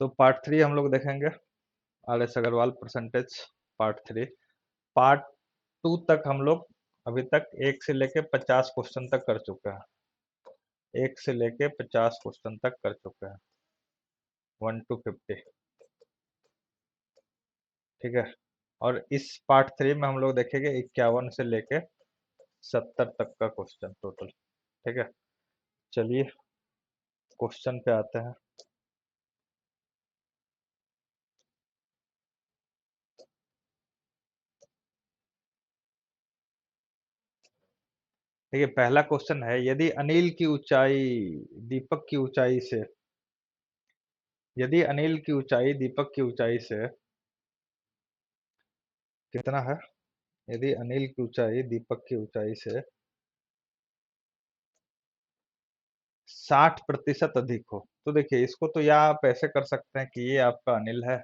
तो पार्ट 3 हम लोग देखेंगे, RS Agarwal percentage part 3। Part 2 तक हम लोग अभी तक 1 से लेके 50 क्वेश्चन तक कर चुके हैं। 1 से लेके 50 क्वेश्चन तक कर चुके हैं, 1 to 50। ठीक है। और इस पार्ट 3 में हम लोग देखेंगे 51 से लेके 70 तक का क्वेश्चन टोटल। ठीक है, चलिए क्वेश्चन पे आते हैं। देखिए पहला क्वेश्चन है, यदि अनिल की ऊंचाई दीपक की ऊंचाई से, यदि अनिल की ऊंचाई दीपक की ऊंचाई से कितना है, यदि अनिल की ऊंचाई दीपक की ऊंचाई से 60% अधिक हो, तो देखिए इसको तो या आप ऐसे कर सकते हैं कि ये आपका अनिल है,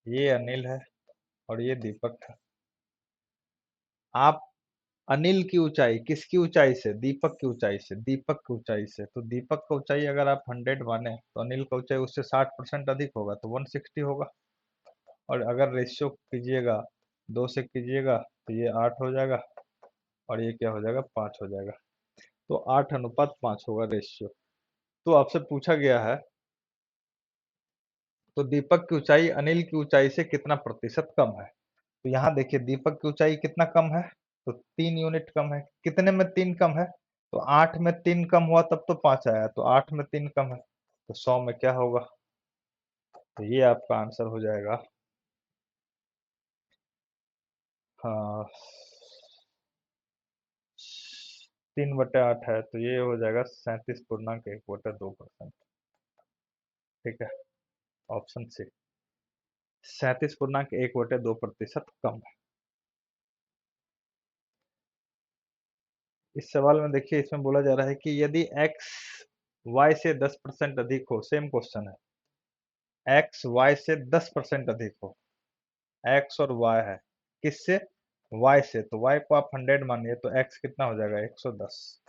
ये अनिल है और ये दीपक है। आप अनिल की ऊंचाई किसकी ऊंचाई से, दीपक की ऊंचाई से, दीपक की ऊंचाई से, तो दीपक का ऊंचाई अगर आप 100 माने तो अनिल का ऊंचाई उससे 60% अधिक होगा तो 160 होगा। और अगर रेशियो कीजिएगा 2 से कीजिएगा तो ये 8 हो जाएगा और ये क्या हो जाएगा, 5 हो जाएगा। तो 8:5 होगा रेशियो। तो आपसे पूछा गया है, तो दीपक की ऊंचाई अनिल की ऊंचाई से कितना प्रतिशत कम है। तो यहाँ देखिए दीपक की ऊंचाई कितना कम है, तो 3 यूनिट कम है। कितने में 3 कम है, तो 8 में 3 कम हुआ तब तो 5 आया, तो 8 में 3 कम है, तो 100 में क्या होगा, तो ये आपका आंसर हो जाएगा। हाँ, 3/8 है तो ये हो जाएगा 37.1/2%। ठीक है, ऑप्शन सी 37.1/2% कम है। इस सवाल में देखिए इसमें बोला जा रहा है कि यदि x y से 10% अधिक हो, सेम क्वेश्चन है, x y से 10% अधिक हो, x और y है, किससे, y से, तो y को आप 100 मानिए तो x कितना हो जाएगा, 110।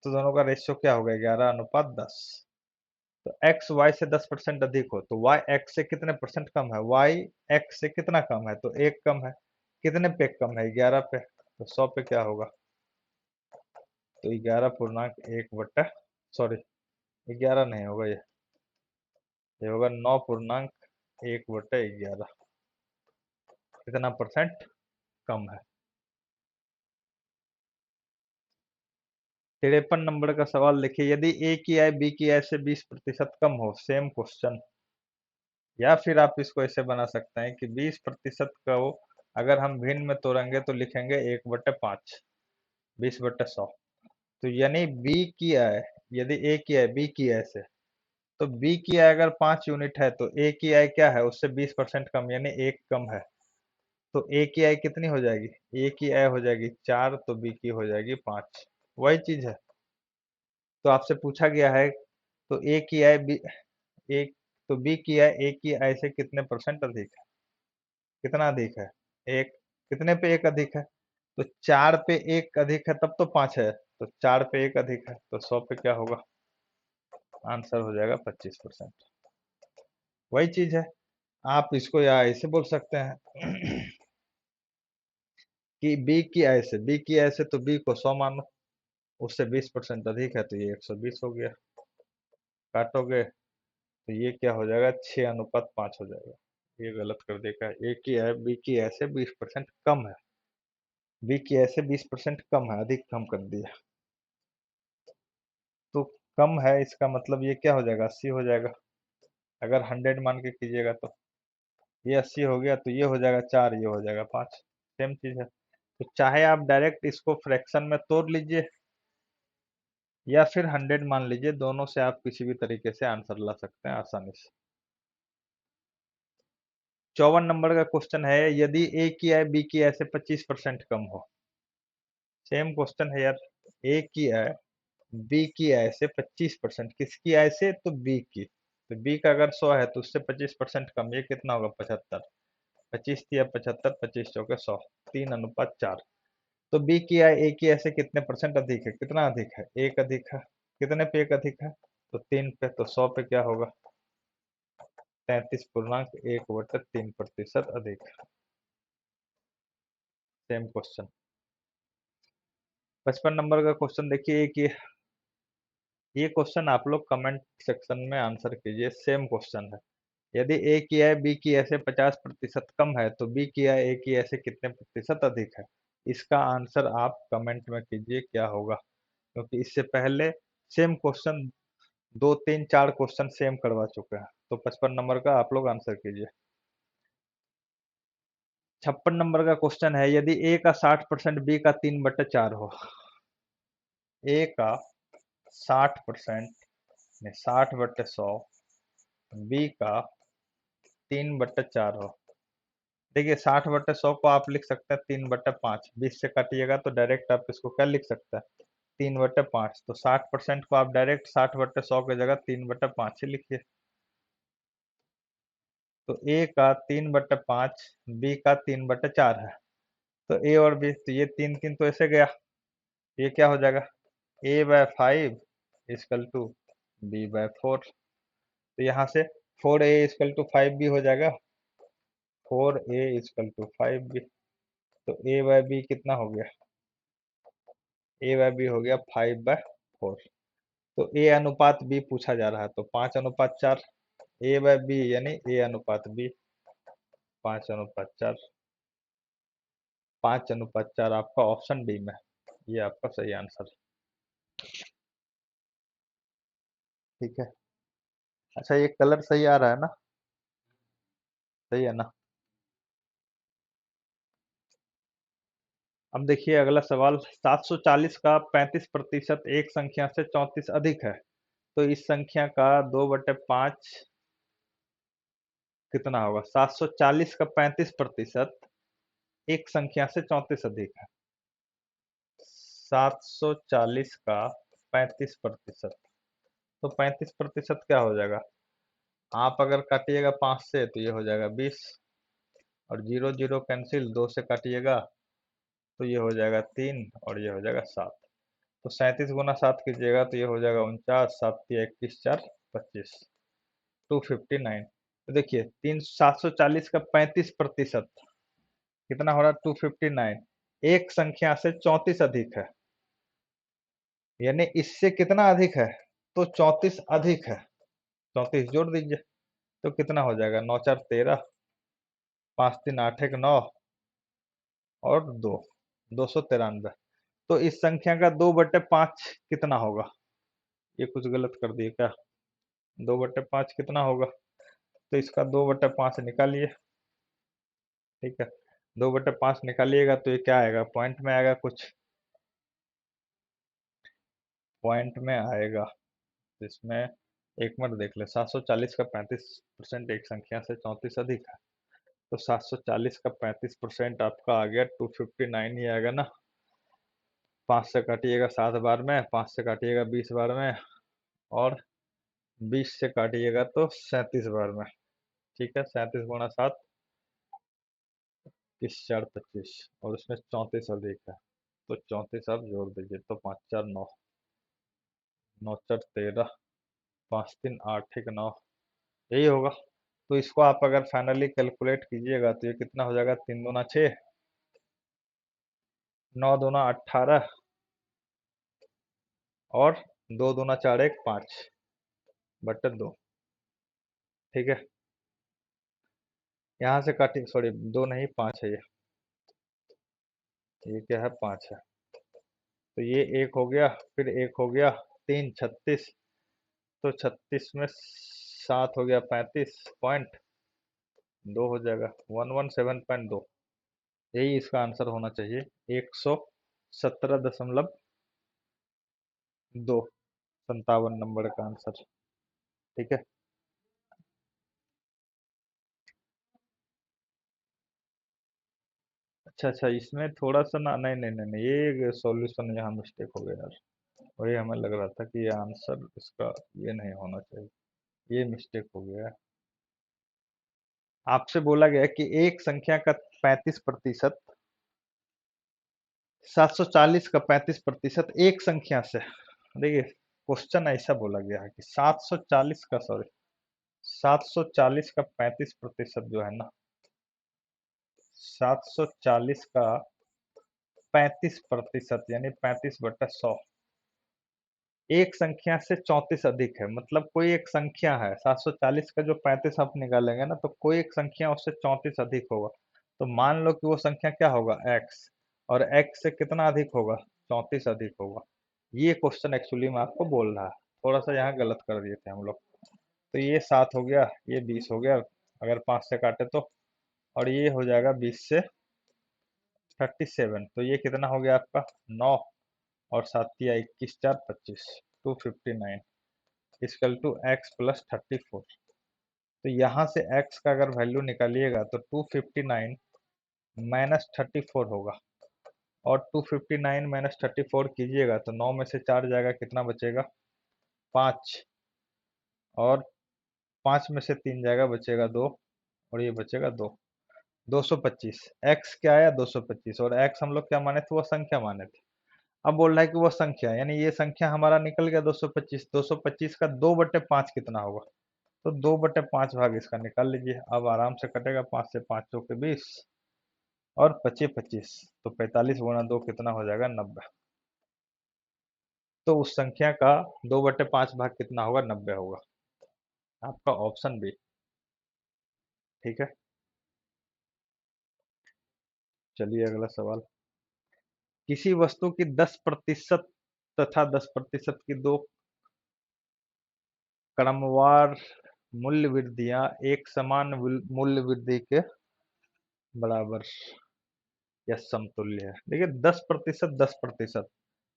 तो दोनों का रेशियो क्या होगा, 11:10। तो x y से 10% अधिक हो तो y x से कितने परसेंट कम है, y x से कितना कम है, तो 1 कम है। कितने पे कम है, 11 पे, तो 100 पे क्या होगा, तो 11.1 सॉरी 11 नहीं होगा, ये होगा 9.1/11। कितना परसेंट कम है। 53 नंबर का सवाल देखिए, यदि ए की आय बी की आय से 20% कम हो, सेम क्वेश्चन, या फिर आप इसको ऐसे बना सकते हैं कि 20% का हो, अगर हम भिन्न में तोड़ेंगे तो लिखेंगे 1/5, 20/100। तो यानी बी की आय, यदि ए की आय बी की आय से, तो बी की आय अगर 5 यूनिट है तो ए की आय क्या है, उससे 20% कम यानी 1 कम है। तो ए की आय कितनी हो जाएगी, ए की आय हो जाएगी 4, तो बी की हो जाएगी 5। वही चीज है। तो आपसे पूछा गया है, तो ए की आय बी, एक, तो बी की आय ए की आय से कितने परसेंट अधिक है, कितना अधिक है, एक। कितने पे एक अधिक है, तो 4 पे एक अधिक है तब तो 5 है, तो 4 पे एक अधिक है तो 100 पे क्या होगा, आंसर हो जाएगा 25%। वही चीज है, आप इसको या ऐसे बोल सकते हैं कि बी की आय से, बी की आय से तो बी को 100 मानो, उससे 20% अधिक है तो ये 120 हो गया। काटोगे तो ये क्या हो जाएगा, 6:5 हो जाएगा। ये गलत कर देगा, ए की आय बी की आय से 20% कम है, बी की आय से 20% कम है, अधिक कम कर दिया। तो कम है इसका मतलब ये क्या हो जाएगा, 80 हो जाएगा। अगर 100 मान के कीजिएगा तो ये 80 हो गया, तो ये हो जाएगा 4, ये हो जाएगा 5, सेम चीज है। तो चाहे आप डायरेक्ट इसको फ्रैक्शन में तोड़ लीजिए या फिर 100 मान लीजिए, दोनों से आप किसी भी तरीके से आंसर ला सकते हैं आसानी से। 54 नंबर का क्वेश्चन है, यदि ए की आय बी की आय से 25% कम हो, सेम क्वेश्चन है यार, ए की आय बी की आय से 25%, किसकी आय से, तो बी की, तो बी का अगर 100 है तो उससे 25% कम, ये कितना होगा, 75। 25 या 75, 25 चौके 100, 3:4। तो बी की आय ए की आय से कितने परसेंट अधिक है, कितना अधिक है, 1 अधिक है। कितने पे एक अधिक है? तो 3 पे। तो 100 पे क्या होगा? 33.1/3% अधिक। Same question. 55 नंबर का क्वेश्चन देखिए कि ये क्वेश्चन आप लोग कमेंट सेक्शन में आंसर कीजिए। सेम क्वेश्चन है। यदि ए की आय बी की आय से 50% कम है तो बी की आय ए की आय से कितने प्रतिशत अधिक है? इसका आंसर आप कमेंट में कीजिए क्या होगा, क्योंकि इससे पहले सेम क्वेश्चन 2 3 4 क्वेश्चन सेम करवा चुके हैं। तो 55 नंबर का आप लोग आंसर कीजिए। 56 नंबर का क्वेश्चन है, यदि ए का 60% बी का 3/4 हो। ए का 60% में 60/100 बी का 3/4 हो। देखिए 60/100 को आप लिख सकते हैं 3/5। 20 से काटिएगा तो डायरेक्ट आप इसको क्या लिख सकते हैं? 3/5। तो 60% को आप डायरेक्ट 60/100 की जगह 3/5 ही लिखिए। तो ए का 3/5 बी का 3/4 है। तो ए और बी, तो ये 3 3 तो ऐसे गया। ये क्या हो जाएगा? a/5 is equal to b/4। तो यहाँ से 4a इजकल टू 5b हो जाएगा। 4a is equal to 5b। तो a/b कितना हो गया? a/b हो गया 5/4। तो a अनुपात b पूछा जा रहा है, तो 5:4। a/b यानी a अनुपात b। 5:4। 5:4 आपका ऑप्शन डी में, ये आपका सही आंसर। ठीक है। अच्छा, ये कलर सही आ रहा है ना? सही है ना? अब देखिए अगला सवाल। 740 का 35% एक संख्या से 34 अधिक है, तो इस संख्या का 2/5 कितना होगा? 740 का 35% एक संख्या से 34 अधिक है। 740 का 35%, तो 35% क्या हो जाएगा? आप अगर काटिएगा 5 से तो ये हो जाएगा 20, और 0 0 कैंसिल, 2 से काटिएगा तो ये हो जाएगा 3, और ये हो जाएगा 7। तो 37 गुना 7 कीजिएगा तो ये हो जाएगा 49। 7 × 21 = 25। 259। तो देखिए 740 का 35% कितना हो रहा है? 259। एक संख्या से 34 अधिक है, यानी इससे कितना अधिक है? तो 34 अधिक है। 34 जोड़ दीजिए तो कितना हो जाएगा? 9 4 13, 5 3 8 1 9, और 2, 293। तो इस संख्या का 2/5 कितना होगा? ये कुछ गलत कर दिए क्या? 2/5 कितना होगा? तो इसका 2/5 निकालिए। ठीक है, 2/5 निकालिएगा तो ये क्या आएगा? पॉइंट में आएगा, कुछ पॉइंट में आएगा। जिसमें एक मिनट देख ले। 740 का 35% एक संख्या से 34 अधिक है, तो 740 का 35% आपका आ गया 259 ही आएगा ना। 5 से काटिएगा 7 बार में, 5 से काटिएगा 20 बार में, और 20 से काटिएगा तो 37 बार में। ठीक है, 37 गुणा 7 किस 4 25, और उसमें 34 अधिक है, तो 34 आप जोड़ दीजिए तो 5 4 9, 9 4 13, 5 3 8 1 9, यही होगा। तो इसको आप अगर फाइनली कैलकुलेट कीजिएगा तो ये कितना हो जाएगा? 3 दूना 6, 9 दूना 18, और 2 दूना 4 1 5/2। ठीक है, यहाँ से काटिए, सॉरी 2 नहीं 5 है ये क्या है? 5 है। तो ये एक हो गया, फिर एक हो गया, 3 36। तो 36 में 7 हो गया 35.2 हो जाएगा 117.2। यही इसका आंसर होना चाहिए, 117.2। 57 नंबर का आंसर। ठीक है। अच्छा अच्छा, इसमें थोड़ा सा ना, नहीं नहीं नहीं नहीं, ये सॉल्यूशन यहाँ मिस्टेक हो गया यार। वही हमें लग रहा था कि ये आंसर इसका ये नहीं होना चाहिए, ये मिस्टेक हो गया है। आपसे बोला गया कि एक संख्या का 35%, 740 का 35% एक संख्या से। देखिए क्वेश्चन ऐसा बोला गया है कि 740 का, सॉरी, 740 का 35% जो है ना, 740 का 35% यानी 35/100 एक संख्या से 34 अधिक है। मतलब कोई एक संख्या है, 740 का जो 35 आप निकालेंगे ना, तो कोई एक संख्या उससे 34 अधिक होगा। तो मान लो कि वो संख्या क्या होगा, x, और x से कितना अधिक होगा, 34 अधिक होगा। ये क्वेश्चन एक्चुअली में आपको बोल रहा है। थोड़ा सा यहाँ गलत कर दिए थे हम लोग। तो ये 7 हो गया, ये 20 हो गया अगर 5 से काटे तो, और ये हो जाएगा 20 से 37। तो ये कितना हो गया आपका 9, और 7 या 21 4 25, 259 इक्वल टू x प्लस 34। तो यहाँ से x का अगर वैल्यू निकालिएगा तो 259 माइनस 34 होगा, और 259 माइनस 34 कीजिएगा तो 9 में से 4 जाएगा, कितना बचेगा 5, और 5 में से 3 जाएगा, बचेगा 2, और ये बचेगा 2, 225। x क्या आया 225, और x हम लोग क्या माने थे, वो संख्या माने थे। अब बोल रहा है कि वो संख्या, यानी ये संख्या हमारा निकल गया 225। 225 का 2/5 कितना होगा, तो 2/5 भाग इसका निकाल लीजिए। अब आराम से कटेगा, 5 से 5 चौके 20, और 25 25, तो 45 गुणा 2 कितना हो जाएगा 90। तो उस संख्या का 2/5 भाग कितना होगा, 90 होगा। आपका ऑप्शन बी ठीक है। चलिए अगला सवाल। किसी वस्तु की 10% तथा 10% की दो क्रमवार मूल्य वृद्धियां एक समान मूल्य वृद्धि के बराबर या समतुल्य है। देखिए 10%, 10%,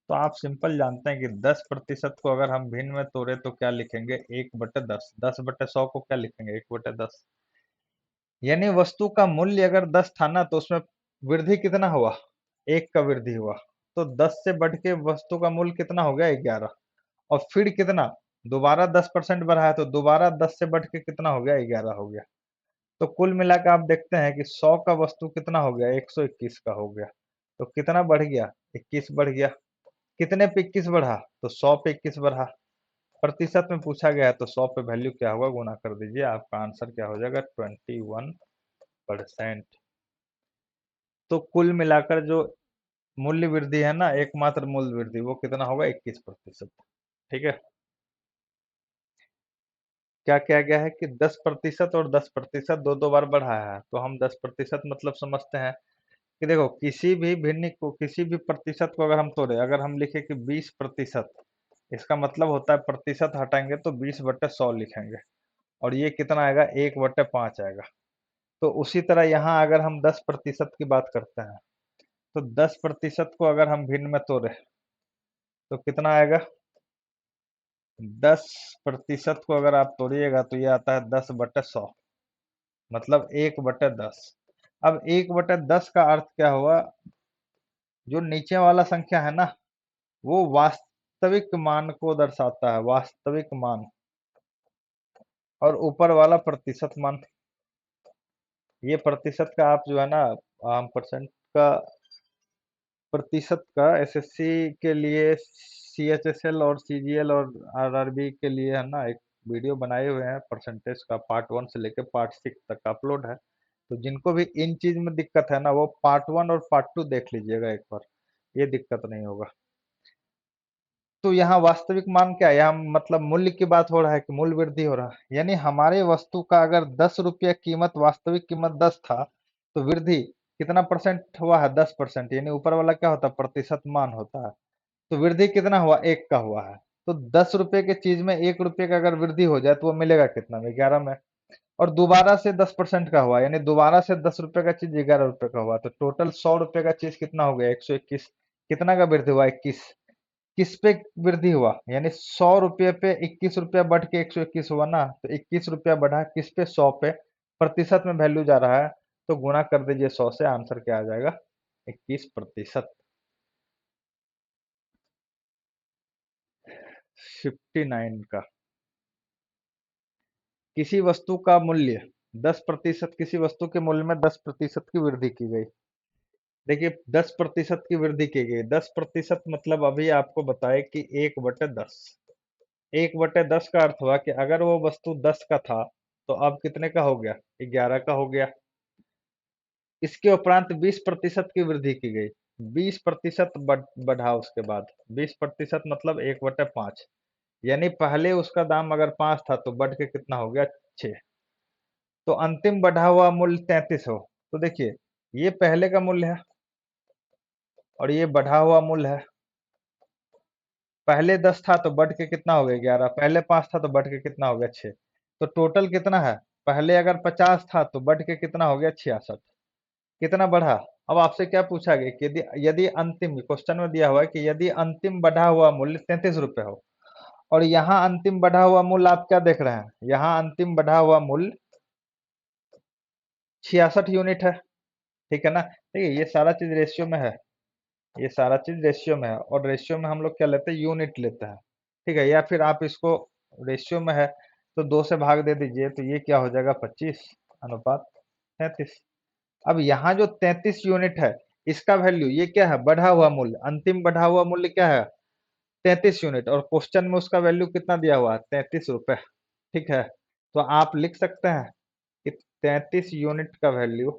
तो आप सिंपल जानते हैं कि 10% को अगर हम भिन्न में तोड़े तो क्या लिखेंगे, 1/10। 10/100 को क्या लिखेंगे, 1/10। यानी वस्तु का मूल्य अगर 10 था ना, तो उसमें वृद्धि कितना हुआ, 1 का वृद्धि हुआ। तो 10 से बढ़ के वस्तु का मूल्य कितना हो गया, 11। और फिर कितना, दोबारा 10% बढ़ा है, तो दोबारा 10 से बढ़ के कितना हो गया, 11 हो गया। तो कुल मिलाकर आप देखते हैं कि 100 का वस्तु कितना हो गया, 121 का हो गया। तो कितना बढ़ गया, 21 बढ़ गया। कितने पे 21 बढ़ा, तो 100 पे 21 बढ़ा। प्रतिशत में पूछा गया है, तो 100 पे वैल्यू क्या होगा, गुना कर दीजिए, आपका आंसर क्या हो जाएगा, 21%। तो कुल मिलाकर जो मूल्य वृद्धि है ना, एकमात्र मूल्य वृद्धि, वो कितना होगा, 21%। ठीक है। क्या किया गया है कि 10% और 10% दो दो बार बढ़ाया है, तो हम 10% मतलब समझते हैं कि देखो किसी भी भिन्न को, किसी भी प्रतिशत को अगर हम तोड़े, अगर हम लिखे कि 20%, इसका मतलब होता है प्रतिशत हटाएंगे तो 20/100 लिखेंगे, और ये कितना आएगा, 1/5 आएगा। तो उसी तरह यहाँ अगर हम 10% की बात करते हैं, तो 10% को अगर हम भिन्न में तोड़े तो कितना आएगा, 10% को अगर आप तोड़िएगा तो ये आता है 10/100, मतलब 1/10। अब 1/10 का अर्थ क्या हुआ, जो नीचे वाला संख्या है ना, वो वास्तविक मान को दर्शाता है, वास्तविक मान, और ऊपर वाला प्रतिशत मान। ये प्रतिशत का आप जो है ना, परसेंट का, प्रतिशत का एसएससी के लिए, सीएचएसएल और सीजीएल और आरआरबी के लिए है ना, एक वीडियो बनाए हुए हैं परसेंटेज का, पार्ट 1 से लेकर पार्ट 6 तक अपलोड है। तो जिनको भी इन चीज में दिक्कत है ना, वो पार्ट 1 और पार्ट 2 देख लीजिएगा एक बार, ये दिक्कत नहीं होगा। तो यहाँ वास्तविक मान क्या है, यहाँ मतलब मूल्य की बात हो रहा है कि मूल्य वृद्धि हो रहा है। यानी हमारे वस्तु का अगर 10 रुपया कीमत, वास्तविक कीमत 10 था, तो वृद्धि कितना परसेंट हुआ है, 10%। यानी ऊपर वाला क्या होता है, प्रतिशत मान होता है। तो वृद्धि कितना हुआ, 1 का हुआ है। तो 10 रुपए के चीज में 1 रुपये का अगर वृद्धि हो जाए तो वो मिलेगा कितना में, 11 में। और दोबारा से 10% का हुआ, यानी दोबारा से 10 रुपए का चीज 11 रुपए का हुआ, तो टोटल 100 रुपए का चीज कितना हो गया, 121। कितना का वृद्धि हुआ, 21। किस पे वृद्धि हुआ, यानी 100 रुपये पे 21 रुपया बढ़ के 121 हुआ ना, तो 21 रुपया बढ़ा किस पे, 100 पे। प्रतिशत में वैल्यू जा रहा है, तो गुणा कर दीजिए 100 से, आंसर क्या आ जाएगा, 21%। 59 का, किसी वस्तु का मूल्य 10%, किसी वस्तु के मूल्य में 10% की वृद्धि की गई। देखिए 10% की वृद्धि की गई, 10% मतलब अभी आपको बताए कि 1/10। 1/10 का अर्थ हुआ कि अगर वो वस्तु 10 का था तो अब कितने का हो गया, 11 का हो गया। इसके उपरांत 20% की वृद्धि की गई, 20% बढ़ा उसके बाद, 20% मतलब 1/5, यानी पहले उसका दाम अगर 5 था तो बढ़ के कितना हो गया, 6। तो अंतिम बढ़ा हुआ मूल्य 33 हो। तो देखिए, ये पहले का मूल्य है और ये बढ़ा हुआ मूल्य है। पहले 10 था तो बढ़ के कितना हो गया, 11। पहले 5 था तो बढ़ के कितना हो गया, 6। तो टोटल कितना है, पहले अगर 50 था तो बढ़ के कितना हो गया, 66। कितना बढ़ा। अब आपसे क्या पूछा गया कि यदि यदि अंतिम, क्वेश्चन में दिया हुआ है कि यदि अंतिम बढ़ा हुआ मूल्य 33 रुपए हो, और यहाँ अंतिम बढ़ा हुआ मूल्य आप क्या देख रहे हैं, यहाँ अंतिम बढ़ा हुआ मूल्य 66 यूनिट है। ठीक है ना। देखिए, ये सारा चीज रेशियो में है, ये सारा चीज रेशियो में है, और रेशियो में हम लोग क्या लेते हैं, यूनिट लेते हैं। ठीक है, या फिर आप इसको, रेशियो में है तो 2 से भाग दे दीजिए, तो ये क्या हो जाएगा, 25/33। अब यहाँ जो 33 यूनिट है, इसका वैल्यू ये क्या है, बढ़ा हुआ मूल्य, अंतिम बढ़ा हुआ मूल्य क्या है, 33 यूनिट, और क्वेश्चन में उसका वैल्यू कितना दिया हुआ है, 33 रुपए। ठीक है, तो आप लिख सकते हैं कि 33 यूनिट का वैल्यू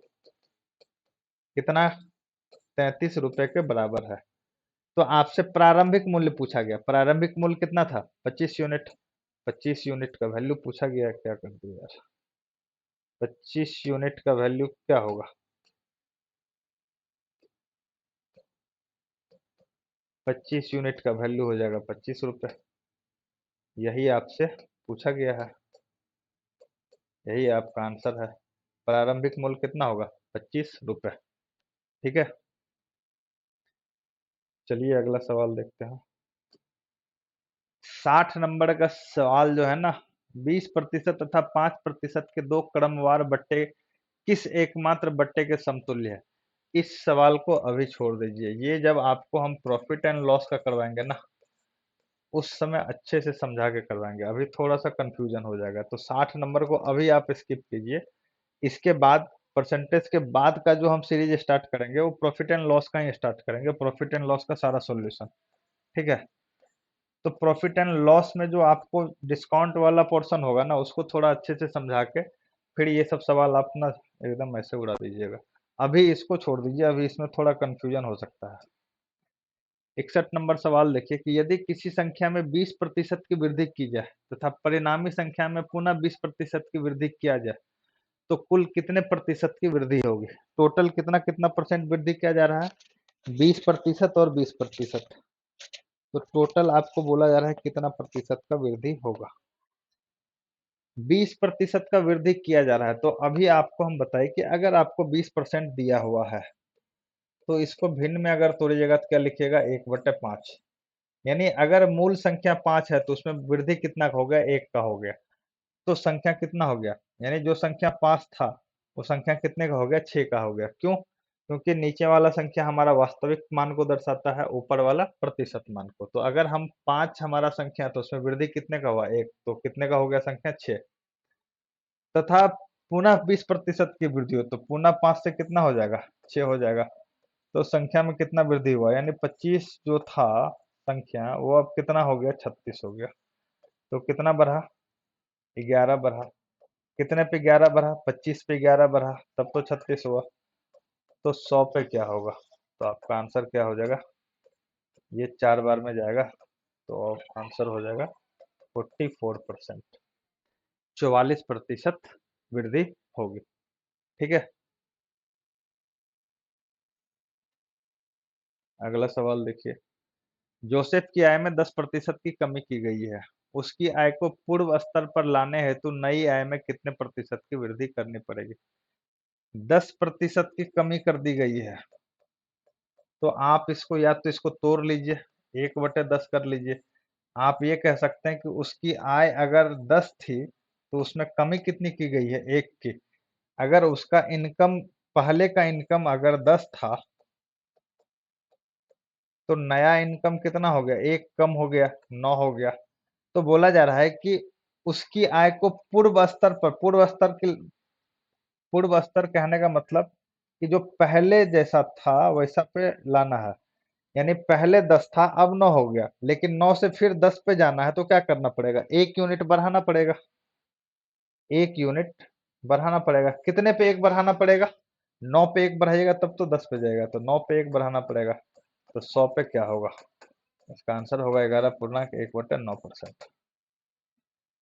कितना, 33 रुपए के बराबर है। तो आपसे प्रारंभिक मूल्य पूछा गया, प्रारंभिक मूल्य कितना था, 25 यूनिट। 25 यूनिट का वैल्यू पूछा गया, क्या कर दिया यार, 25 यूनिट का वैल्यू क्या होगा, 25 यूनिट का वैल्यू हो जाएगा 25 रुपए। यही आपसे पूछा गया है, यही आपका आंसर है। प्रारंभिक मूल्य कितना होगा, 25 रुपए। ठीक है, चलिए अगला सवाल देखते हैं। 60 नंबर का सवाल जो है ना, 20% तथा 5% के दो क्रमवार बट्टे किस एकमात्र बट्टे के समतुल्य है। इस सवाल को अभी छोड़ दीजिए, ये जब आपको हम प्रॉफिट एंड लॉस का करवाएंगे ना, उस समय अच्छे से समझा के करवाएंगे, अभी थोड़ा सा कंफ्यूजन हो जाएगा। तो 60 नंबर को अभी आप स्किप कीजिए। इसके बाद, परसेंटेज के बाद का जो हम सीरीज स्टार्ट करेंगे वो प्रॉफिट एंड लॉस का ही स्टार्ट करेंगे, प्रॉफिट एंड लॉस का सारा सॉल्यूशन। ठीक है, तो प्रॉफिट एंड लॉस में जो आपको डिस्काउंट वाला पोर्शन होगा ना, उसको थोड़ा अच्छे से समझा के फिर ये सब सवाल आप ना एकदम ऐसे उड़ा दीजिएगा। अभी इसको छोड़ दीजिए, अभी इसमें थोड़ा कंफ्यूजन हो सकता है। 61 नंबर सवाल देखिए कि यदि किसी संख्या में 20% की वृद्धि की जाए तथा परिणामी संख्या में पुनः 20% की वृद्धि किया जाए तो कुल कितने प्रतिशत की वृद्धि होगी। टोटल कितना कितना परसेंट वृद्धि किया जा रहा है, 20% और 20%। तो टोटल आपको बोला जा रहा है कितना प्रतिशत का वृद्धि होगा, 20% का वृद्धि किया जा रहा है। तो अभी आपको हम बताएं कि अगर आपको 20% दिया हुआ है तो इसको भिन्न में अगर तोड़िएगा तो क्या लिखिएगा, 1/5। यानी अगर मूल संख्या 5 है तो उसमें वृद्धि कितना का हो गया, 1 का हो गया। तो संख्या कितना हो गया, यानी जो संख्या 5 था वो संख्या कितने का हो गया, 6 का हो गया। क्यों, क्योंकि नीचे वाला संख्या हमारा वास्तविक मान को दर्शाता है, ऊपर वाला प्रतिशत मान को। तो अगर हम 5 हमारा संख्या तो उसमें वृद्धि कितने का हुआ, 1, तो कितने का हो गया संख्या, 6। तथा पुनः 20% की वृद्धि हो तो पुनः 5 से कितना हो जाएगा, 6 हो जाएगा। तो संख्या में कितना वृद्धि हुआ, यानी 25 जो था संख्या वो अब कितना हो गया, 36 हो गया। तो कितना बढ़ा, 11 बढ़ा। कितने पे 11 बढ़ा, 25 पे 11 बढ़ा, तब तो 36 हुआ। तो 100 पे क्या होगा, तो आपका आंसर क्या हो जाएगा, ये 4 बार में जाएगा तो आंसर हो जाएगा 44%, 44% वृद्धि होगी। ठीक है, अगला सवाल देखिए। जोसेफ की आय में 10% की कमी की गई है, उसकी आय को पूर्व स्तर पर लाने हेतु नई आय में कितने प्रतिशत की वृद्धि करनी पड़ेगी। 10% की कमी कर दी गई है, तो आप इसको या तो इसको तोड़ लीजिए, 1/10 कर लीजिए। आप ये कह सकते हैं कि उसकी आय अगर 10 थी तो उसमें कमी कितनी की गई है, 1 की। अगर उसका इनकम, पहले का इनकम अगर 10 था तो नया इनकम कितना हो गया, 1 कम हो गया, 9 हो गया। तो बोला जा रहा है कि उसकी आय को पूर्व स्तर पर, पूर्व स्तर कहने का मतलब कि जो पहले जैसा था वैसा पे लाना है। यानी पहले 10 था, अब 9 हो गया, लेकिन 9 से फिर 10 पे जाना है तो क्या करना पड़ेगा, 1 यूनिट बढ़ाना पड़ेगा। 1 यूनिट बढ़ाना पड़ेगा, कितने पे 1 बढ़ाना पड़ेगा, 9 पे 1 बढ़ाइएगा तब तो 10 पे जाएगा, तो 9 पे 1 बढ़ाना पड़ेगा, तो 100 पे क्या होगा, इसका आंसर होगा 11.1/9%।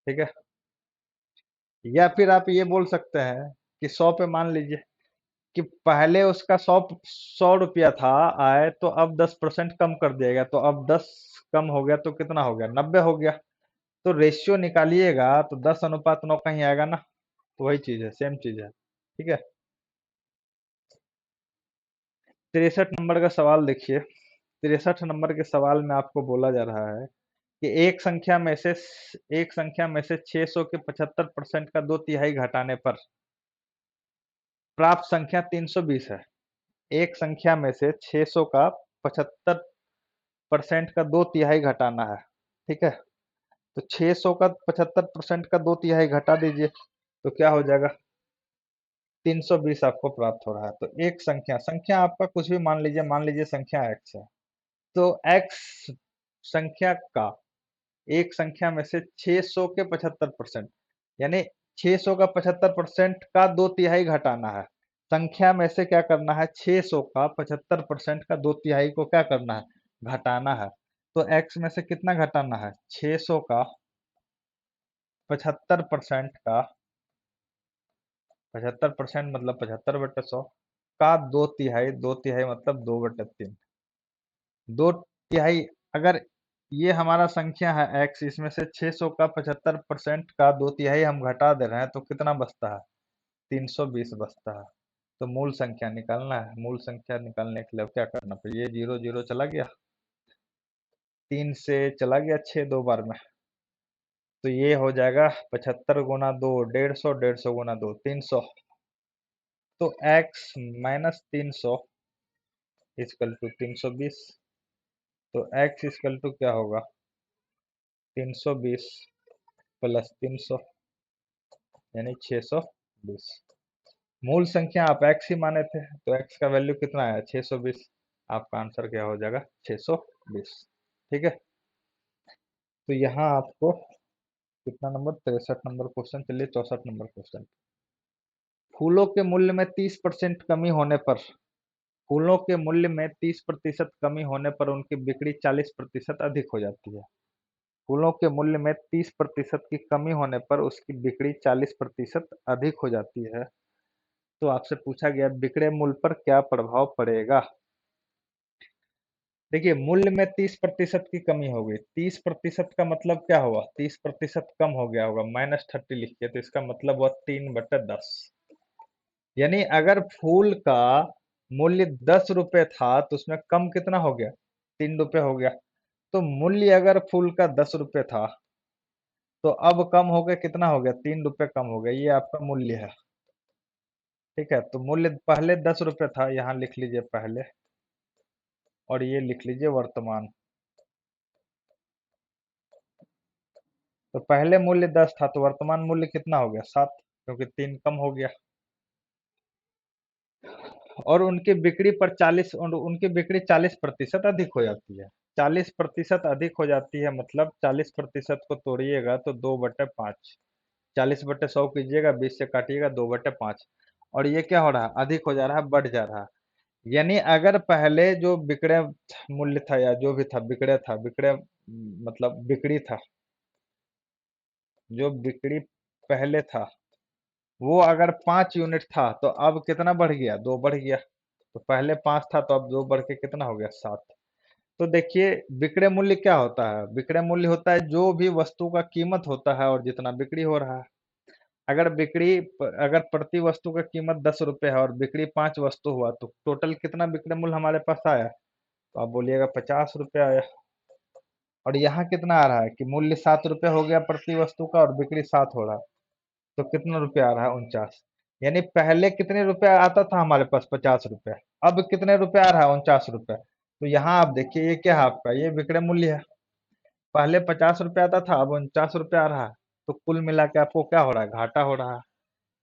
ठीक है। या फिर आप ये बोल सकते हैं कि 100 पे मान लीजिए कि पहले उसका 100 रुपया था आय, तो अब 10% कम कर दिया गया, तो अब 10 कम हो गया तो कितना हो गया, 90 हो गया। तो रेशियो निकालिएगा तो 10:9 कहीं आएगा ना, तो वही चीज है, सेम चीज है। ठीक है। 63 नंबर का सवाल देखिए। 63 नंबर के सवाल में आपको बोला जा रहा है कि एक संख्या में से 600 के 75% का 2/3 घटाने पर प्राप्त संख्या 320 है। एक संख्या में से 600 का 75% का 2/3 घटाना है। ठीक है। तो 600 का 75% का 2/3 घटा दीजिए तो क्या हो जाएगा, 320 आपको प्राप्त हो रहा है। तो एक संख्या संख्या आपका कुछ भी मान लीजिए संख्या x है, तो x संख्या का एक संख्या में से 600 के 75%, यानी 600 का 75% का 2/3 घटाना है। संख्या में से क्या करना है, 600 का 75% का 2/3 को क्या करना है, घटाना है। तो x में से कितना घटाना है, 600 का 75% का 75% मतलब 75/100 का 2/3, 2/3 मतलब 2/3, 2/3। अगर ये हमारा संख्या है x, इसमें से 600 का 75% का 2/3 हम घटा दे रहे हैं तो कितना बचता है, 320 बचता है। तो मूल संख्या निकालना है। मूल संख्या निकालने के लिए अब क्या करना पड़ेगा, ये 0 0 चला गया, 3 से चला गया 6 दो बार में, तो ये हो जाएगा 75 × 2 150, 150 × 2 300। तो x माइनस 300 इजकल टू 320। तो x इजकल टू क्या होगा, 320 प्लस 300 यानी 620। मूल संख्या आप x ही माने थे, तो x का वैल्यू कितना आया, 620। आपका आंसर क्या हो जाएगा, 620। ठीक है। तो यहाँ आपको कितना नंबर, 63 नंबर क्वेश्चन। चलिए 64 नंबर क्वेश्चन। फूलों के मूल्य में 30% कमी होने पर, फूलों के मूल्य में 30% कमी होने पर उनकी बिक्री 40% अधिक हो जाती है। फूलों के मूल्य में 30% की कमी होने पर उसकी बिक्री 40% अधिक हो जाती है। तो आपसे पूछा गया विक्रय मूल्य पर क्या प्रभाव पड़ेगा। देखिए मूल्य में 30% की कमी हो गई, 30% का मतलब क्या हुआ, 30% कम हो गया होगा, -30 लिखिए, तो इसका मतलब हुआ 3/10। यानी अगर फूल का मूल्य 10 रुपए था तो उसमें कम कितना हो गया, 3 रुपए हो गया। तो मूल्य अगर फूल का 10 रुपए था तो अब कम हो गया, कितना हो गया, 3 रुपए कम हो गया, ये आपका मूल्य है। ठीक है। तो मूल्य पहले 10 रुपए था, यहाँ लिख लीजिए पहले, और ये लिख लीजिए वर्तमान। तो पहले मूल्य 10 था तो वर्तमान मूल्य कितना हो गया, 7, क्योंकि 3 कम हो गया। और उनकी बिक्री पर 40, और उनकी बिक्री 40% अधिक हो जाती है। 40% अधिक हो जाती है मतलब 40% को तोड़िएगा तो 2/5, 40/100 कीजिएगा, 20 से काटिएगा, 2/5। और ये क्या हो रहा है, अधिक हो जा रहा है, बढ़ जा रहा है। यानी अगर पहले जो विक्रय मूल्य था या जो भी था, विक्रय मतलब बिक्री था, जो बिक्री पहले था वो अगर 5 यूनिट था तो अब कितना बढ़ गया, 2 बढ़ गया। तो पहले 5 था तो अब 2 बढ़ के कितना हो गया, 7। तो देखिए विक्रय मूल्य क्या होता है, विक्रय मूल्य होता है जो भी वस्तु का कीमत होता है और जितना बिक्री हो रहा है। अगर प्रति वस्तु का कीमत 10 रुपए है और बिक्री 5 वस्तु हुआ तो टोटल कितना विक्रय मूल्य हमारे पास आया, तो आप बोलिएगा 50 रुपए आया। और यहाँ कितना आ रहा है कि मूल्य 7 रुपए हो गया प्रति वस्तु का और बिक्री 7 हो रहा है, तो कितना रुपया आ रहा है, 49। यानी पहले कितने रुपए आता था हमारे पास, 50 रुपए, अब कितने रुपए आ रहा है, 49 रुपए। तो यहाँ आप देखिए ये क्या है आपका, ये विक्रय मूल्य है। पहले 50 रुपए आता था, अब 49 रुपए आ रहा है। तो कुल मिला के आपको क्या हो रहा है, घाटा हो रहा है।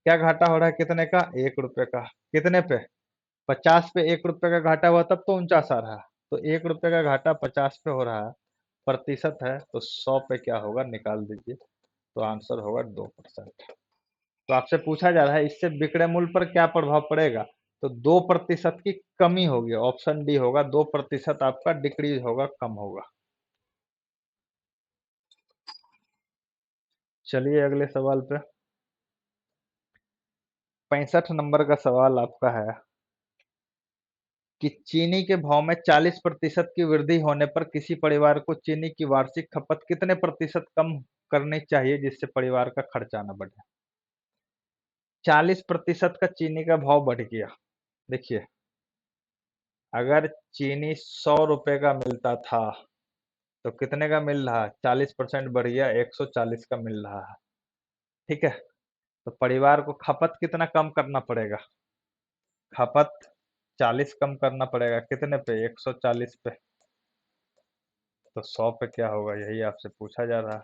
क्या घाटा हो रहा है, कितने का, 1 रुपए का। कितने पे, 50 पे 1 रुपए का घाटा हुआ तब तो 49 आ रहा है। तो 1 रुपए का घाटा 50 पे हो रहा है, प्रतिशत है तो 100 पे क्या होगा निकाल दीजिए। तो आंसर होगा 2%। तो आपसे पूछा जा रहा है इससे विक्रय मूल्य पर क्या प्रभाव पड़ेगा, तो 2% की कमी होगी, ऑप्शन डी होगा, 2% आपका डिक्रीज होगा, कम होगा। चलिए अगले सवाल पे। 65 नंबर का सवाल आपका है कि चीनी के भाव में 40% की वृद्धि होने पर किसी परिवार को चीनी की वार्षिक खपत कितने प्रतिशत कम करनी चाहिए जिससे परिवार का खर्चा न बढ़े। 40% का चीनी का भाव बढ़ गया। देखिए, अगर चीनी 100 रुपए का मिलता था तो कितने का मिल रहा है, 40% बढ़ गया, 140 का मिल रहा है। ठीक है, तो परिवार को खपत कितना कम करना पड़ेगा, खपत 40 कम करना पड़ेगा, कितने पे, 140 पे। तो 100 पे क्या होगा, यही आपसे पूछा जा रहा है।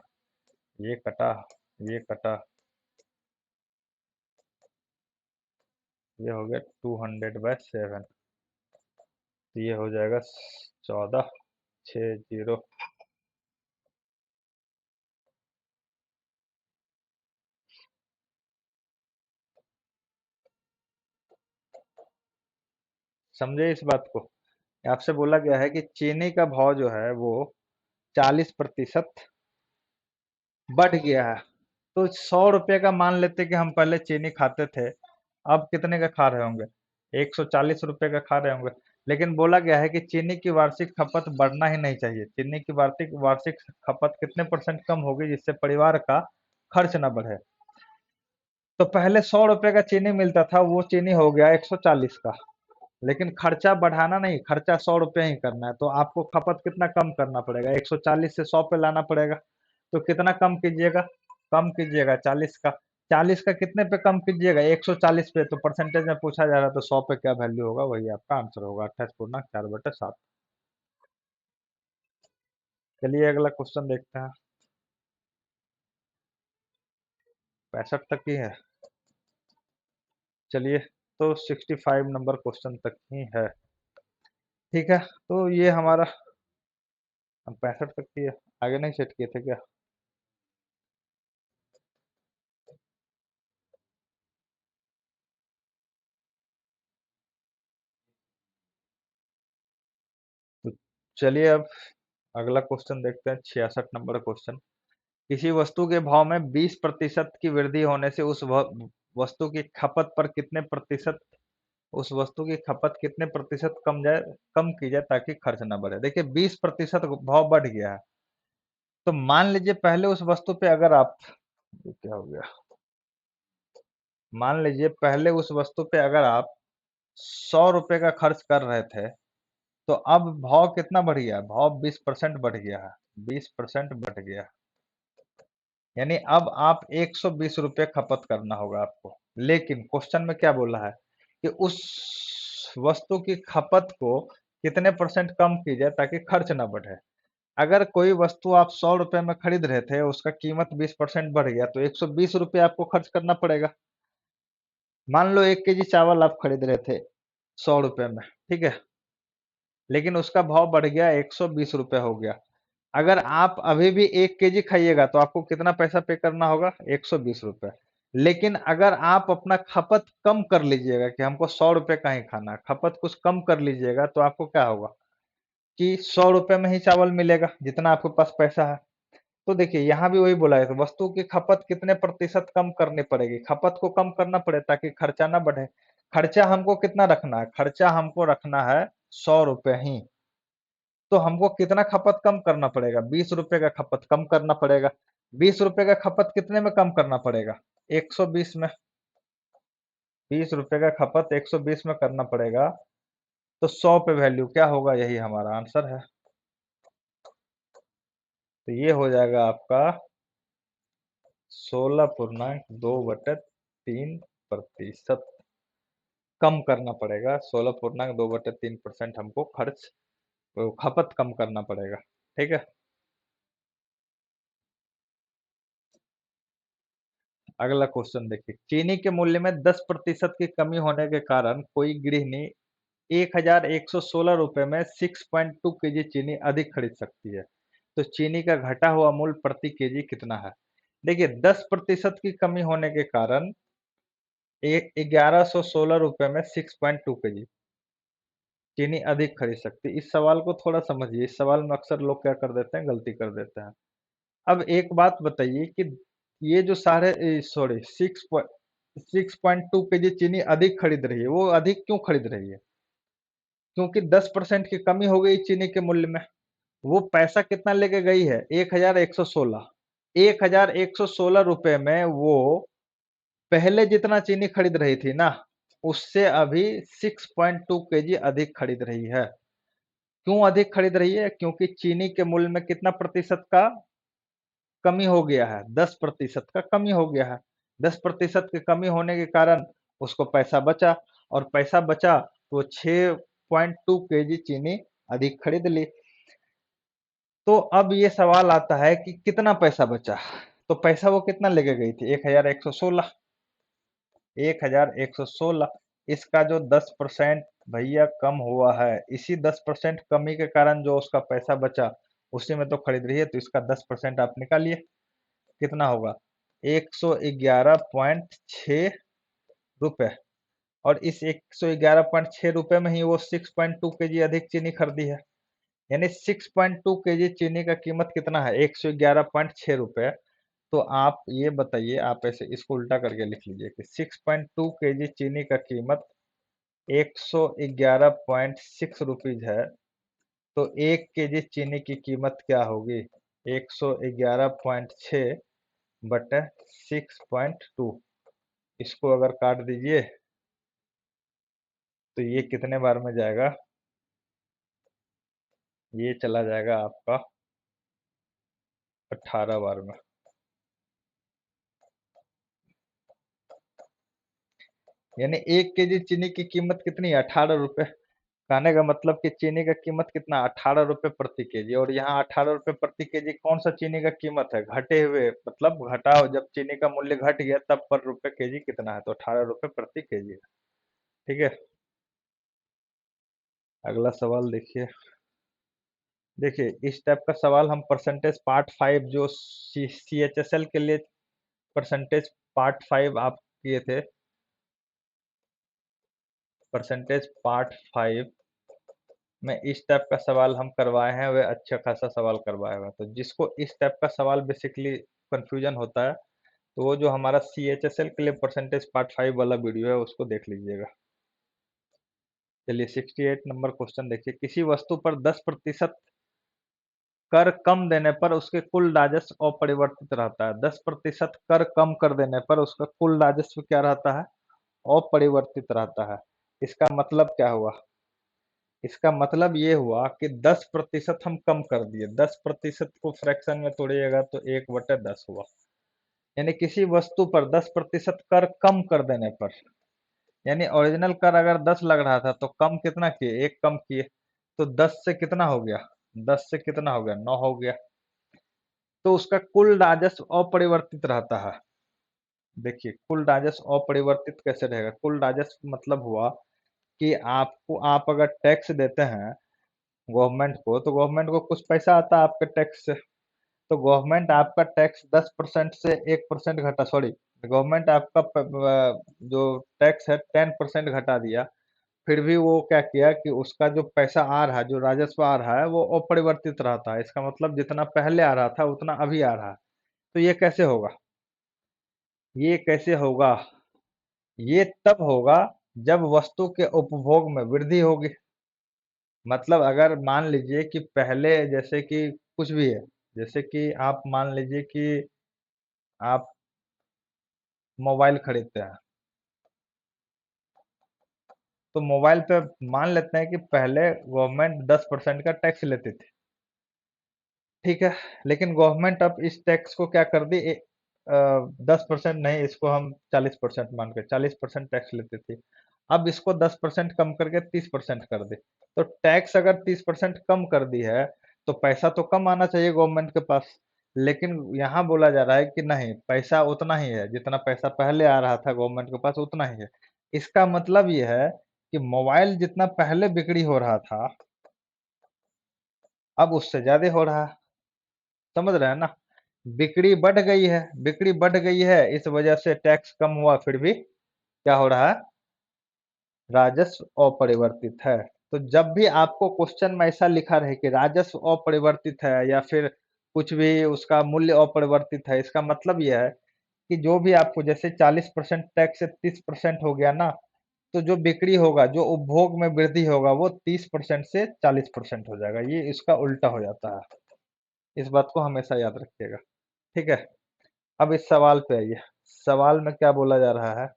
ये कटा, ये कटा, ये हो गया 200/7। तो ये हो जाएगा 1460। समझे इस बात को। आपसे बोला गया है कि चीनी का भाव जो है वो 40% बढ़ गया है। तो 100 रुपये का मान लेते कि हम पहले चीनी खाते थे, अब कितने का खा रहे होंगे, 140 रुपये का खा रहे होंगे। लेकिन बोला गया है कि चीनी की वार्षिक खपत बढ़ना ही नहीं चाहिए। चीनी की वार्षिक वार्षिक खपत कितने परसेंट कम होगी जिससे परिवार का खर्च ना बढ़े। तो पहले 100 रुपये का चीनी मिलता था, वो चीनी हो गया 140 का। लेकिन खर्चा बढ़ाना नहीं, खर्चा 100 रुपये ही करना है। तो आपको खपत कितना कम करना पड़ेगा, 140 से 100 पे लाना पड़ेगा। तो कितना कम कीजिएगा, कम कीजिएगा 40 का। 40 का कितने पे कम कीजिएगा, 140 पे। तो परसेंटेज में पूछा जा रहा है तो 100 पे क्या वैल्यू होगा, वही आपका आंसर होगा, 28.4/7। चलिए अगला क्वेश्चन देखते हैं। 65 तक ही है। चलिए, तो 65 नंबर क्वेश्चन तक ही है। ठीक है, तो ये हमारा, हम 65 तक ही है, आगे नहीं सेट किए थे क्या। तो चलिए अब अगला क्वेश्चन देखते हैं, 66 नंबर क्वेश्चन। किसी वस्तु के भाव में 20% की वृद्धि होने से उस वस्तु की खपत पर कितने प्रतिशत, उस वस्तु की खपत कितने प्रतिशत कम की जाए ताकि खर्च ना बढ़े। देखिए 20% भाव बढ़ गया है, तो मान लीजिए पहले उस वस्तु पे अगर आप, ये क्या हो गया, मान लीजिए पहले उस वस्तु पे अगर आप 100 रुपए का खर्च कर रहे थे, तो अब भाव कितना बढ़ गया, भाव 20% बढ़ गया है, 20% बढ़ गया। यानी अब आप 120 रुपये खपत करना होगा आपको। लेकिन क्वेश्चन में क्या बोला है कि उस वस्तु की खपत को कितने परसेंट कम की जाए ताकि खर्च ना बढ़े। अगर कोई वस्तु आप 100 रुपए में खरीद रहे थे, उसका कीमत 20% बढ़ गया, तो 120 रुपये आपको खर्च करना पड़ेगा। मान लो 1 केजी चावल आप खरीद रहे थे 100 रुपए में, ठीक है, लेकिन उसका भाव बढ़ गया, 120 रुपये हो गया। अगर आप अभी भी 1 केजी खाइएगा तो आपको कितना पैसा पे करना होगा, 120 रुपये। लेकिन अगर आप अपना खपत कम कर लीजिएगा कि हमको 100 रुपये का ही खाना है, खपत कुछ कम कर लीजिएगा, तो आपको क्या होगा कि 100 रुपये में ही चावल मिलेगा जितना आपके पास पैसा है। तो देखिए यहाँ भी वही बोला है, तो वस्तु की खपत कितने प्रतिशत कम करनी पड़ेगी, खपत को कम करना पड़े ताकि खर्चा ना बढ़े। खर्चा हमको कितना रखना है, खर्चा हमको रखना है 100 रुपये ही। तो हमको कितना खपत कम करना पड़ेगा, 20 रुपए का खपत कम करना पड़ेगा। 20 रुपए का खपत कितने में कम करना पड़ेगा, 120 में। 20 रुपए का खपत 120 में करना पड़ेगा, तो 100 पे वैल्यू क्या होगा, यही हमारा आंसर है। तो ये हो जाएगा आपका 16.2/3% कम करना पड़ेगा। 16.2/3% हमको खर्च, खपत कम करना पड़ेगा। ठीक है, अगला क्वेश्चन देखिए। चीनी के मूल्य में 10% की कमी होने के कारण कोई गृहिणी 1116 रुपए में 6.2 केजी चीनी अधिक खरीद सकती है। तो चीनी का घटा हुआ मूल्य प्रति केजी कितना है? देखिए 10% की कमी होने के कारण 1116 रुपए में 6.2 केजी चीनी अधिक खरीद सकती है। इस सवाल को थोड़ा समझिए, इस सवाल में अक्सर लोग क्या कर देते हैं, गलती कर देते हैं। अब एक बात बताइए कि ये जो साढ़े सॉरी 6.2 केजी चीनी अधिक खरीद रही है, वो अधिक क्यों खरीद रही है? क्योंकि 10% की कमी हो गई चीनी के मूल्य में। वो पैसा कितना लेके गई है? 1116। 1116 रुपए में वो पहले जितना चीनी खरीद रही थी ना, उससे अभी 6.2 केजी अधिक खरीद रही है। क्यों अधिक खरीद रही है? क्योंकि चीनी के मूल्य में कितना प्रतिशत का कमी हो गया है? 10% का कमी हो गया है। 10% की कमी होने के कारण उसको पैसा बचा, और पैसा बचा तो 6.2 केजी चीनी अधिक खरीद ली। तो अब ये सवाल आता है कि कितना पैसा बचा? तो पैसा वो कितना लेके गई थी? 1116। 1116, इसका जो 10% भैया कम हुआ है, इसी 10% कमी के कारण जो उसका पैसा बचा, उसी में तो खरीद रही है, तो इसका 10% आप निकालिए, कितना होगा? 111.6 रुपए। और इस 111.6 रुपए में ही वो 6.2 केजी अधिक चीनी खरीदी है। यानी 6.2 केजी चीनी का कीमत कितना है? 111.6 रुपए। तो आप ये बताइए, आप ऐसे इसको उल्टा करके लिख लीजिए कि 6.2 केजी चीनी का कीमत 111.6 रुपीज है। तो 1 केजी चीनी की कीमत क्या होगी? 111.6 बटे 6.2। इसको अगर काट दीजिए तो ये कितने बार में जाएगा? ये चला जाएगा आपका 18 बार में। यानी 1 केजी चीनी की कीमत कितनी है? 18 रुपए। कहने का मतलब कि चीनी का कीमत कितना? 18 रुपए प्रति केजी। और यहाँ 18 रुपए प्रति केजी कौन सा चीनी का कीमत है? घटे हुए, मतलब घटाओ, जब चीनी का मूल्य घट गया तब पर रुपए केजी कितना है? तो 18 रुपए प्रति केजी है। ठीक है, अगला सवाल देखिए। देखिए इस टाइप का सवाल हम परसेंटेज पार्ट 5 जो CHSL के लिए परसेंटेज पार्ट 5 आप किए थे, परसेंटेज पार्ट 5 में इस टाइप का सवाल हम करवाए हैं, वह अच्छा खासा सवाल करवाया हुआ है। तो जिसको इस टाइप का सवाल बेसिकली कंफ्यूजन होता है, तो वो जो हमारा CHSL के लिए परसेंटेज पार्ट 5 वाला वीडियो है उसको देख लीजिएगा। चलिए 68 नंबर क्वेश्चन देखिए। किसी वस्तु पर 10% कर कम देने पर उसके कुल राजस्व अपरिवर्तित रहता है। 10% कर कम कर देने पर उसका कुल राजस्व क्या रहता है? अपरिवर्तित रहता है। इसका मतलब क्या हुआ? इसका मतलब ये हुआ कि 10% हम कम कर दिए। 10% को फ्रैक्शन में तोड़िएगा तो 1/10 हुआ। यानी किसी वस्तु पर 10% कर कम कर देने पर, यानी ओरिजिनल कर अगर 10 लग रहा था तो कम कितना किए? 1 कम किए। तो 10 से कितना हो गया? 10 से कितना हो गया? 9 हो गया। तो उसका कुल राजस्व अपरिवर्तित रहता है। देखिए कुल राजस्व अपरिवर्तित कैसे रहेगा? कुल राजस्व मतलब हुआ कि आपको, आप अगर टैक्स देते हैं गवर्नमेंट को, तो गवर्नमेंट को कुछ पैसा आता है आपके टैक्स से। तो गवर्नमेंट आपका टैक्स 10% से 1% घटा, सॉरी, गवर्नमेंट आपका जो टैक्स है 10% घटा दिया। फिर भी वो क्या किया कि उसका जो पैसा आ रहा है, जो राजस्व आ रहा है, वो अपरिवर्तित रहता है। इसका मतलब जितना पहले आ रहा था उतना अभी आ रहा है। तो ये कैसे होगा? ये कैसे होगा? ये तब होगा जब वस्तु के उपभोग में वृद्धि होगी। मतलब अगर मान लीजिए कि पहले, जैसे कि कुछ भी है, जैसे कि आप मान लीजिए कि आप मोबाइल खरीदते हैं, तो मोबाइल पे मान लेते हैं कि पहले गवर्नमेंट 10% का टैक्स लेती थी। ठीक है, लेकिन गवर्नमेंट अब इस टैक्स को क्या कर दी? 10% नहीं, इसको हम 40% मान के, 40% टैक्स लेती थी। अब इसको 10% कम करके 30% कर दी। तो टैक्स अगर 30% कम कर दी है, तो पैसा तो कम आना चाहिए गवर्नमेंट के पास। लेकिन यहाँ बोला जा रहा है कि नहीं, पैसा उतना ही है जितना पैसा पहले आ रहा था गवर्नमेंट के पास, उतना ही है। इसका मतलब ये है कि मोबाइल जितना पहले बिक्री हो रहा था, अब उससे ज्यादा हो रहा है। समझ रहे हैं ना? बिक्री बढ़ गई है, बिक्री बढ़ गई है, इस वजह से टैक्स कम हुआ, फिर भी क्या हो रहा है? राजस्व अपरिवर्तित है। तो जब भी आपको क्वेश्चन में ऐसा लिखा रहे कि राजस्व अपरिवर्तित है या फिर कुछ भी उसका मूल्य अपरिवर्तित है, इसका मतलब यह है कि जो भी आपको, जैसे 40% टैक्स से 30% हो गया ना, तो जो बिक्री होगा, जो उपभोग में वृद्धि होगा, वो 30% से 40% हो जाएगा। ये इसका उल्टा हो जाता है। इस बात को हमेशा याद रखिएगा। ठीक है। अब इस सवाल पे आइए। सवाल में क्या बोला जा रहा है?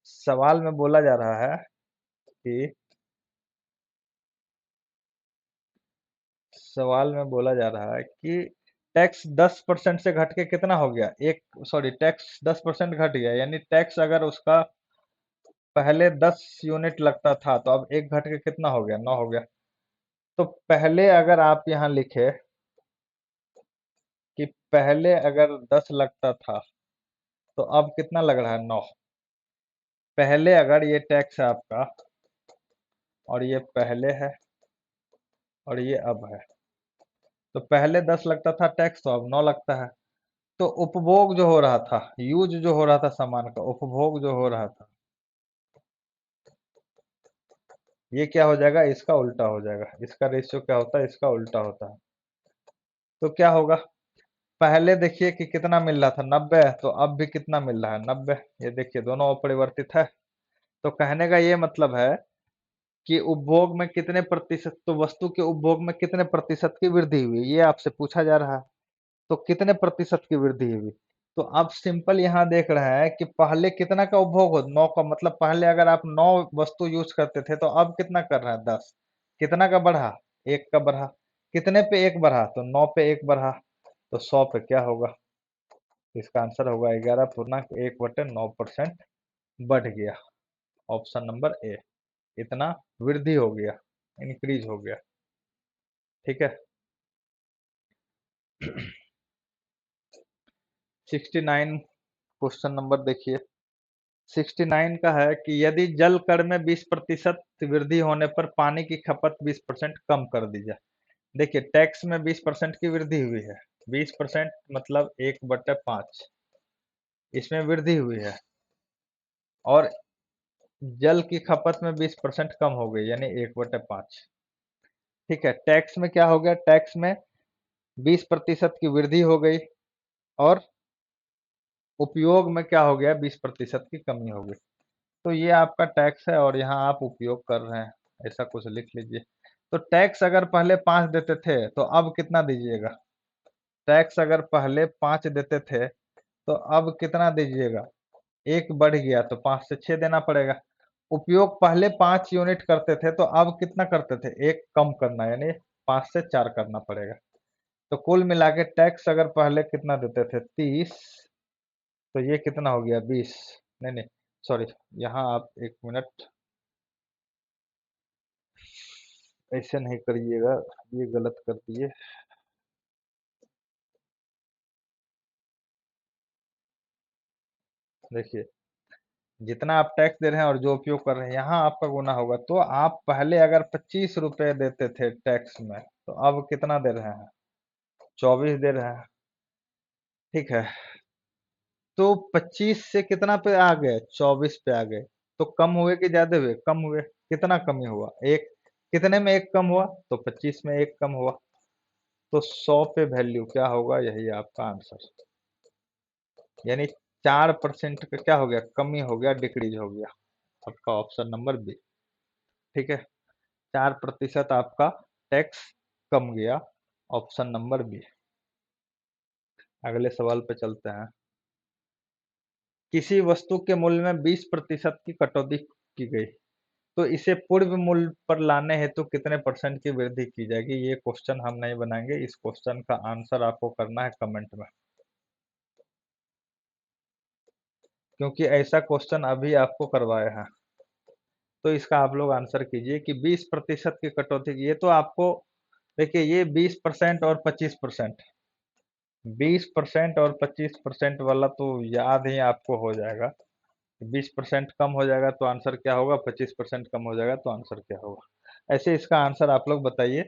सवाल में बोला जा रहा है कि सवाल में बोला जा रहा है कि टैक्स 10% से घट के कितना हो गया? एक, सॉरी, टैक्स 10% घट गया, यानी टैक्स अगर उसका पहले 10 यूनिट लगता था, तो अब एक घट के कितना हो गया? 9 हो गया। तो पहले अगर आप यहाँ लिखे कि पहले अगर 10 लगता था, तो अब कितना लग रहा है? 9। पहले अगर ये टैक्स है आपका, और ये पहले है, और ये अब है, तो पहले 10 लगता था टैक्स, तो अब 9 लगता है। तो उपभोग जो हो रहा था, यूज जो हो रहा था सामान का, उपभोग जो हो रहा था, ये क्या हो जाएगा? इसका उल्टा हो जाएगा। इसका रेशियो क्या होता है? इसका उल्टा होता है। तो क्या होगा? पहले देखिए कि कितना मिल रहा था? 90। तो अब भी कितना मिल रहा है? 90। ये देखिए दोनों अपरिवर्तित है। तो कहने का ये मतलब है कि उपभोग में कितने प्रतिशत, तो वस्तु के उपभोग में कितने प्रतिशत की वृद्धि हुई, ये आपसे पूछा जा रहा है। तो कितने प्रतिशत की वृद्धि हुई? तो आप सिंपल यहाँ देख रहे हैं कि पहले कितना का उपभोग हो? 9 का। मतलब पहले अगर आप 9 वस्तु यूज करते थे, तो अब कितना कर रहे हैं? 10। कितना का बढ़ा? 1 का बढ़ा। कितने पे 1 बढ़ा? तो 9 पे 1 बढ़ा। तो 100 पे क्या होगा? इसका आंसर होगा 11.1/9% बढ़ गया। Option number A. इतना वृद्धि हो गया, इंक्रीज हो गया। ठीक है। 69 क्वेश्चन नंबर देखिए। 69 का है कि यदि जल कर में 20% वृद्धि होने पर पानी की खपत 20% कम कर दी जाए। देखिए टैक्स में 20% की वृद्धि हुई है। 20% मतलब 1/5 इसमें वृद्धि हुई है, और जल की खपत में 20% कम हो गई, यानी 1/5। ठीक है। टैक्स में क्या हो गया? टैक्स में 20% की वृद्धि हो गई, और उपयोग में क्या हो गया? 20% की कमी हो गई। तो ये आपका टैक्स है, और यहाँ आप उपयोग कर रहे हैं, ऐसा कुछ लिख लीजिए। तो टैक्स अगर पहले 5 देते थे, तो अब कितना दीजिएगा? टैक्स अगर पहले 5 देते थे, तो अब कितना दीजिएगा? 1 बढ़ गया, तो 5 से 6 देना पड़ेगा। उपयोग पहले 5 यूनिट करते थे, तो अब कितना करते थे? 1 कम करना, यानी 5 से 4 करना पड़ेगा। तो कुल मिला के टैक्स अगर पहले कितना देते थे? 30। तो ये कितना हो गया? 20। नहीं नहीं, सॉरी, यहाँ आप 1 मिनट, ऐसे नहीं करिएगा, ये गलत कर दिए। देखिए जितना आप टैक्स दे रहे हैं और जो उपयोग कर रहे हैं, यहाँ आपका गुना होगा। तो आप पहले अगर 25 रुपए देते थे टैक्स में, तो अब कितना दे रहे हैं? 24 दे रहे हैं। ठीक है। तो 25 से कितना पे आ गए? 24 पे आ गए। तो कम हुए कि ज्यादा हुए? कम हुए। कितना कमी हुआ? 1। कितने में 1 कम हुआ? तो 25 में 1 कम हुआ। तो 100 पे वैल्यू क्या होगा? यही आपका आंसर, यानी 4% का क्या हो गया? कमी हो गया, डिक्रीज हो गया। आपका ऑप्शन नंबर बी। ठीक है। 4% आपका टैक्स कम गया। Option number B. अगले सवाल पे चलते हैं। किसी वस्तु के मूल्य में 20% की कटौती की गई, तो इसे पूर्व मूल्य पर लाने हेतु कितने परसेंट की वृद्धि की जाएगी? ये क्वेश्चन हम नहीं बनाएंगे, इस क्वेश्चन का आंसर आपको करना है कमेंट में, क्योंकि ऐसा क्वेश्चन अभी आपको करवाया है। तो इसका आप लोग आंसर कीजिए कि 20% की कटौती की। ये तो आपको, देखिए ये 20% और 25%, 20% और 25% वाला तो याद ही आपको हो जाएगा। 20% कम हो जाएगा तो आंसर क्या होगा, 25% कम हो जाएगा तो आंसर क्या होगा। ऐसे इसका आंसर आप लोग बताइए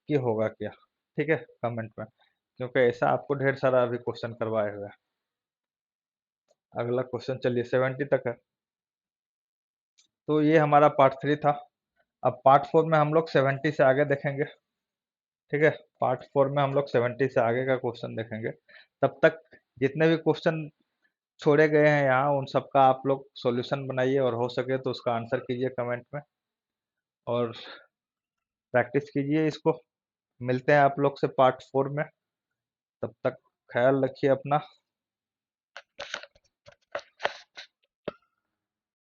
कि होगा क्या। ठीक है, कमेंट में, क्योंकि ऐसा आपको ढेर सारा अभी क्वेश्चन करवाए हुए हैं। अगला क्वेश्चन चलिए 70 तक है। तो ये हमारा पार्ट 3 था। अब पार्ट 4 में हम लोग 70 से आगे देखेंगे। ठीक है, पार्ट 4 में हम लोग 70 से आगे का क्वेश्चन देखेंगे। तब तक जितने भी क्वेश्चन छोड़े गए हैं यहाँ, उन सबका आप लोग सॉल्यूशन बनाइए और हो सके तो उसका आंसर कीजिए कमेंट में और प्रैक्टिस कीजिए इसको। मिलते हैं आप लोग से पार्ट 4 में। तब तक ख्याल रखिए अपना।